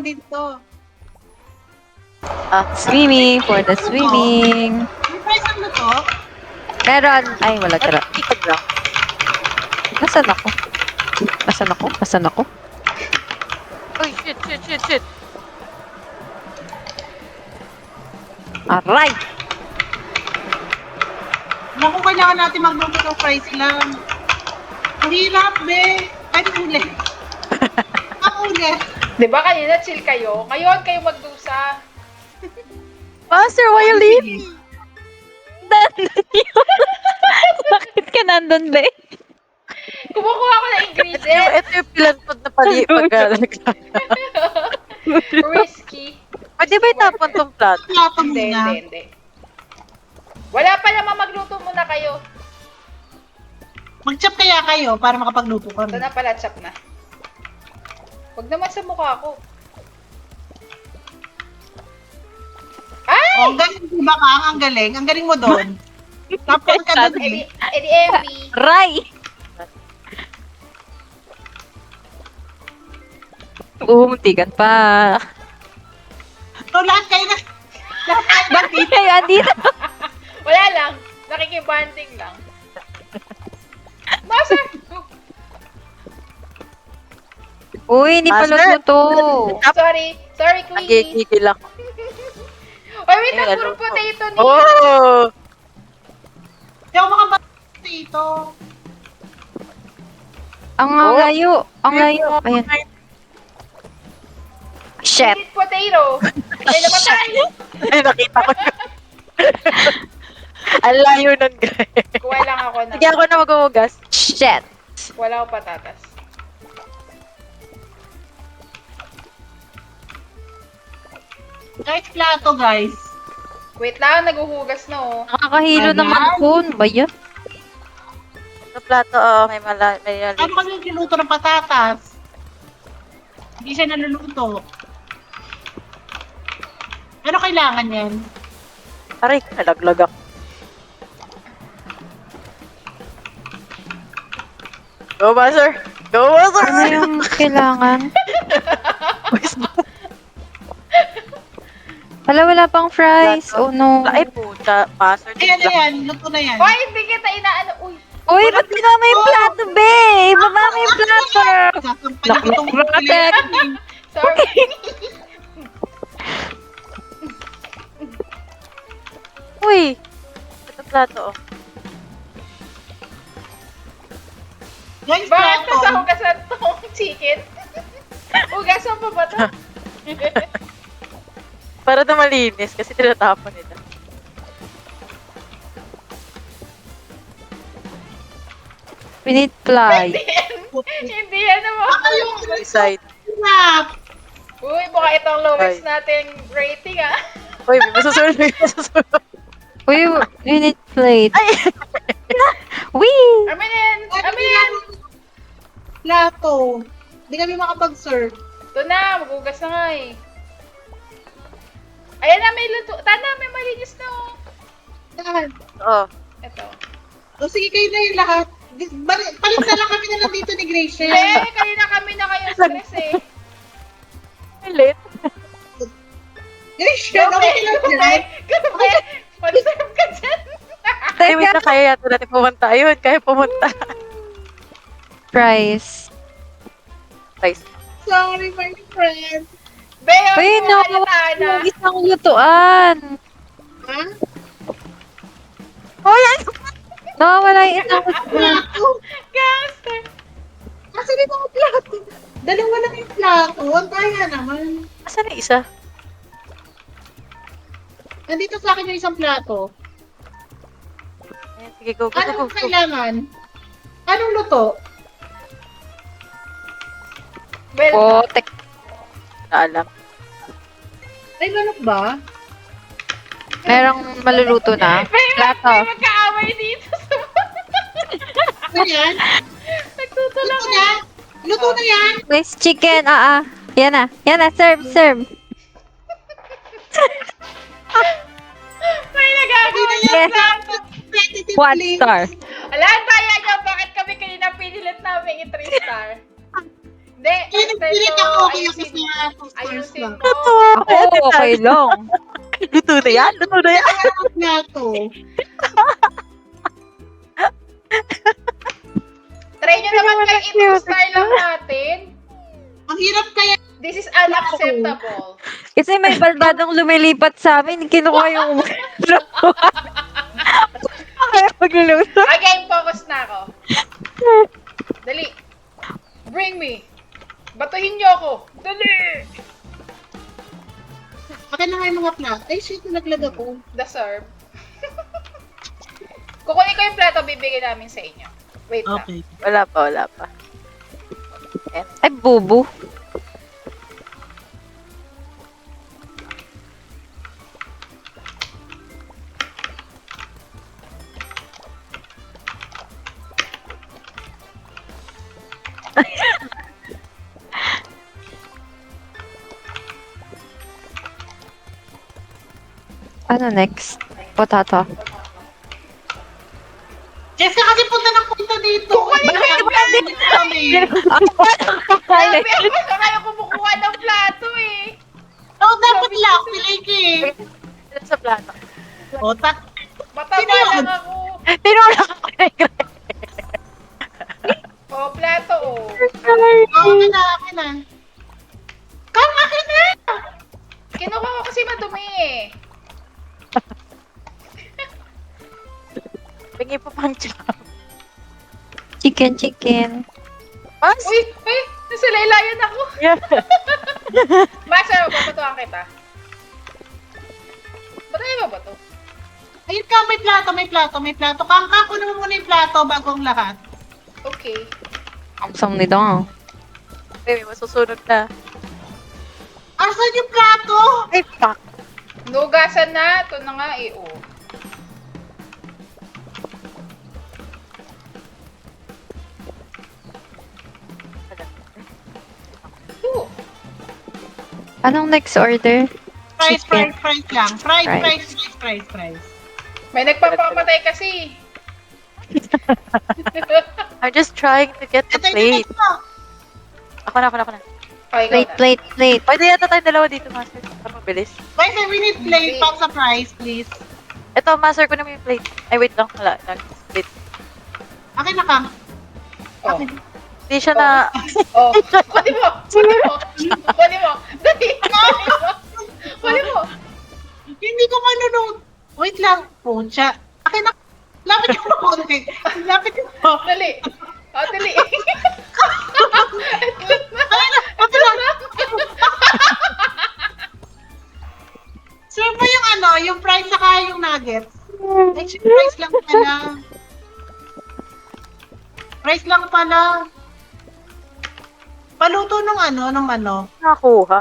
dito. Swimming for the swimming. May price ang luto? Meron. Ay, wala tira. Ikag lang. Nasaan ako? Nasaan ako? Nasaan ako? Uy, shit. Aray! Naku, kailangan natin magluto ng fries lang. Ang hirap, be. Ay, uli. Ang uli. Di ba kanina chill kayo? Ngayon kayo magdusa. Master, why you leave? Nandun yun. Bakit ka nandun, be? Kumukuha ko ng ingredients. Ito yung pilantod na pag-alagla. Risky. Pwede ba itapon tong plato? Plato Hindi, muna. hindi. Wala pa naman, magluto muna kayo. Mag-chop kaya kayo para makapagluto Ito kami. na pala, chop na. Huwag naman sa mukha ko. Ay! Oh, galing di ba ka? Ang galing. Ang galing mo doon. Tapos ka doon. Edi Emmy. Aray! Muntikan pa. So, lahat kayo na. Lahat bakit? Ay, andito. Wala lang. Nakikibanding lang. Master! Uy, hindi pa Master? luto. Sorry. Sorry, Queen. Nagigigil ako. Oy, wait lang. Eh, Puro ano? potato ni. Oh! Hindi ako makabalik dito. Ang layo. Ang layo. Ayan. Shit. Sweet potato. Ay, namatay. Ay, nakita ko yun. Ang layo nun, guys. Kuha lang ako na. Sige, ako na maghuhugas. Shit. Wala akong patatas. Guys, plato, guys. Wait lang, naguhugas na oh. Nakakahilo Ayan. naman po. Ano ba yan? Ito plato, may Ano kami yung niluto ng patatas? Hindi siya naluluto. Ano kailangan yan? Aray, nalaglag ako. Go, Master! Go, Master! Ano yung kailangan? Wala pang fries. Oh no. Ay, puta. Master, Ayan na yan. Luto na yan. Hoy, hindi kita inaano. Uy, Uy, ba't di may plato, be? Baba mo yung plato. Sasampal ko itong Protect. sorry. Uy! Ito plato, oh. Guys, Bakit plato. nasa hugasan tong chicken? Hugasan pa ba to? Para na malinis kasi tinatapon nila. We need fly. Hindi yan naman. Decide. Snap. Uy, baka itong lowest nating rating ah. Uy, may masusunod. Uy, we need plate. Ay! Wee! Amin Amin yan. Plato. Hindi kami makapag-serve. Ito na, maghugas na nga eh. Ayan na, may luto. Tana, may malinis na oh. Yan. Oh. Ito. O sige, kayo na yung lahat. Palit na lang kami na lang dito ni Gracie. Kanina kami na kayo stress eh. Ay, late. Gracie, okay ka lang dyan. Grabe, mag-serve ka dyan. Ay, wait na, kaya yata natin pumunta. Ayun, kaya pumunta. Fries. Guys, Sorry, my friend. Beo, Uy, no, nakakawala yung isang lutuan. Ha? Oh, yan! Nakawala yung isang lutuan. Plato. Gangster. Kasi rin ako plato. Dalawa lang yung plato. Ang kaya naman. asan na isa? Nandito sa akin yung isang plato. Ayan, sige, go, go, go, Anong go. kailangan? Anong luto? Well, Potek. Naalam. Ay, manok ba? Merong maluluto na. may Plato. magkaaway dito sa Ano yan? nagtutulak. Luto na? Luto na yan? With chicken, Yan na. Yan na, serve. May nagagawin Hindi na yung yan. plato. Competitive One please. star. Alam, kaya nyo, bakit kami kanina pinilit namin i-3 star? Hindi, Pilit Estelo, ako kaya ayusin kasi mo. nga first Ayusin lang. mo. Ako, okay lang. Luto na yan, luto na yan. Kaya ang plato. Try nyo naman kay Ito Star lang natin. Ang hirap kaya. This is unacceptable. Kasi may baldadong lumilipat sa amin. Kinuha yung kaya magluluto. Okay, focus na ako. Dali. Bring me. Batuhin nyo ako. Dali. Akin na nga yung mga plato. Ay, shit, naglag ako. The serve. Kukunin ko yung plato, bibigay namin sa inyo. Wait lang. Okay. Wala pa, wala pa. Ay, bubu. Ano next? Potato. Jessica kasi punta ng punta dito. Bakit ba kami? Sabi ako sa kayo kumukuha ng plato eh. Oh, dapat lang. Pilay ka eh. Ito sa plato. O, Mataba Sino yun? lang ako. Tinulak ako na yung Oh, plato oh. akin na. Kam, akin na. Kinuha ko kasi madumi eh. Bingi pa pang chop. Chicken. Mas? Uy, nasa laylayan ako. Yeah. Master, babatuhan kita. Batay ba ba to? Ayun ka, may plato. Kangka, kunin mo muna yung plato bago ang lahat. Okay. Ang sam nito. Baby, masusunod na. Asan yung plato? Ay, fuck. Nugasan na. Ito na nga eh, oh. Ooh. Anong next order? Fries Chicken. lang. Fries. May nagpapamatay kasi. I'm just trying to get the Ito, plate. ito. Ako na. Oh, ikaw Plate. na. Pwede yata tayong dalawa dito, Master. Para mabilis. Guys, we need plate pang sa fries, please. Ito, Master, ko na yung plate. Ay, wait lang. Wala. Wait. Akin na, Kang. Oh. Hindi siya na... Oh. Kunin mo. Dali. Kunin mo. Hindi ko manunod. Wait lang. Pucha. Akin na. Lapit ko po. Lapit ko. Dali. Oh, dali. Lapit lang. Serve mo yung yung fries saka yung nuggets. Actually, fries lang pala. Fries lang pala. Paluto nung Nakakuha.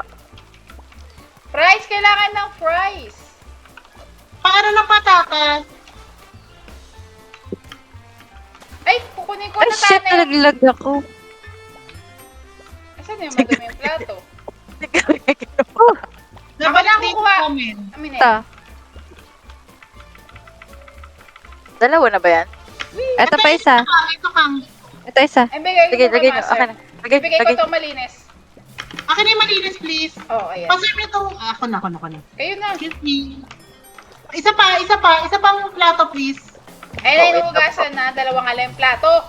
Fries, kailangan ng fries. Paano ng patatas? Ay, kukunin ko Ay, na shit, tanay. nalaglag ako. Asan yung madumi yung plato? Nabalik Ako na dito kukuha. comment. Amin eh. Ito. Dalawa na ba yan? Ito pa isa. Ito, Kang. Ito isa. Ay, bigay Lagay, ko lagay kay nyo. Master. Akin na. Lagay, Bigay ko lagay. to malinis. Akin na yung malinis, please. Oh, ayan. Paserve nyo itong... Ako na. Kayo na. Excuse me. Isa pang plato, please. Ay, Oh, nainugasan na. Dalawang ala yung plato.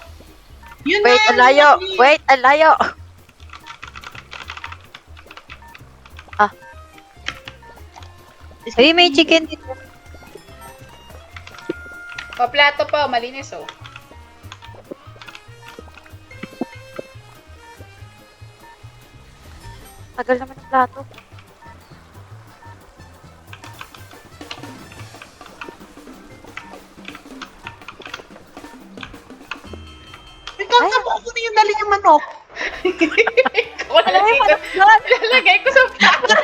Yun Wait, na, ang layo. please. Wait, ang layo. Uy, may chicken dito. O, plato pa. Malinis, oh. Tagal naman ang plato. Ikaw, saan ko na yung dali yung manok? Lalagay ko sa plato.